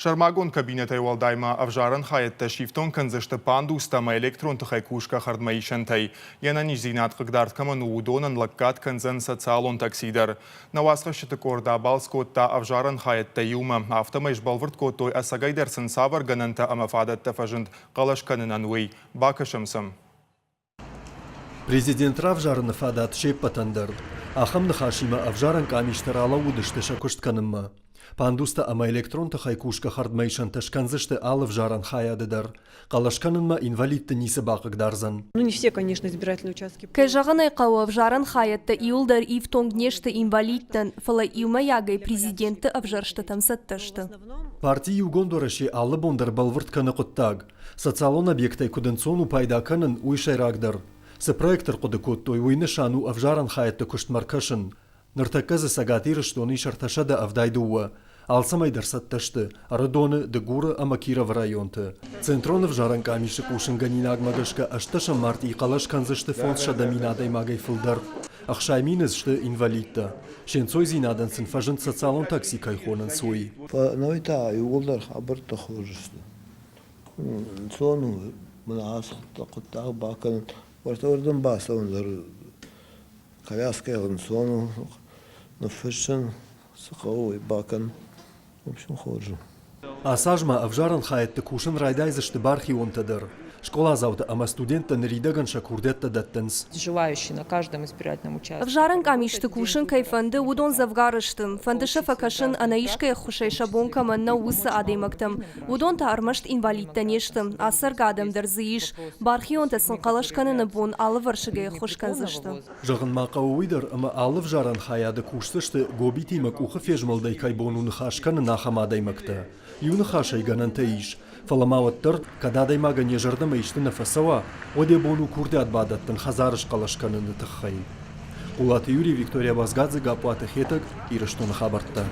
Шармагон кабинетай валдайма авжаран хаятта шифтон канзышты пандустама электрон тахайкушка хардмаишантай. Яна низинат кагдарткама нуудонан лаккат канзан социалон таксидар. Навасхашыты корда балскотта авжаран хаятта юма. Автомайш балвыртко той асагайдерсын савар гананта амафадатта фажынд қалашканынан уй. Бакашамсам. Президент Равжарны фадат шеппатандар. Ахамны хашима авжаран камиштарала удышты шакуштканымма. Пандуста ама электрон тахайкушка хардмайшан ташканзышты алов жаран хаядыдар. Калашканынма инвалидты нисы бақыгдарзан. Ну не все, конечно, избирательные участки. Кайжағанай қауав жаран хаятты иулдар ивтонгнешты инвалидтен, фала иумаягай президенті авжаршты тамсатташты. Партии угондораши аллы бондар балвыртканы құттаг. Социалон объектай кудынцону пайдаканын уйшайрагдар. Се проектор құды көттой уйны шану авжаран хаятты күштмаркашын. Ныртаказы сагатирыштоны шарташада авдайдуа. Алсамайдар сатташты, арадоны дегуры амакира в районты. Центронов жаран камишек ушынганинаг магашка ашташа март и калаш канзышты фонд шадаминадай магай фылдар. Ахшайминызшты инвалидта. Шенцой зинадан сын фажын социалон такси кайхонан суй. Навита юголдар хабарта хожысты. Сону мына асықта құттағы бақын. Орта-ордан баса ондар коляскаялын сону. Нафышын, сақауы, бакан, в общем, ходжу. Асажма авжаран хаятты кушын райдайзышты бархи онтадыр. Школа завда ама студенттан ридаган шакурдетта даттынс. Желающие на каждом избирательном участке. Авжаран камишты кушын кайфанды удон завгарыштым. Фандыша факашын анаишкая хушайша бонка манна усы адаймактым. Удон та армашт инвалидта нештым. Асар гадам дарзыиш. Бархи онтасын қалашканыны бон алып варшыгая хушканзышты. Жағын мақауыйдар ама алып жаран хаяды кушсышты гоби тимак ухы фежмалдай кайбонуны хашканы нахамадаймакты. Юны хашай ганантаиш. Фаламауаттыр, кададай мага не жардама ишты нафасава, оде бону курды адбадаттын хазарыш қалашканыны тықхай. Улаты Юрий Виктория Базгадзе гапуаты хетак, ирыштоны хабартта.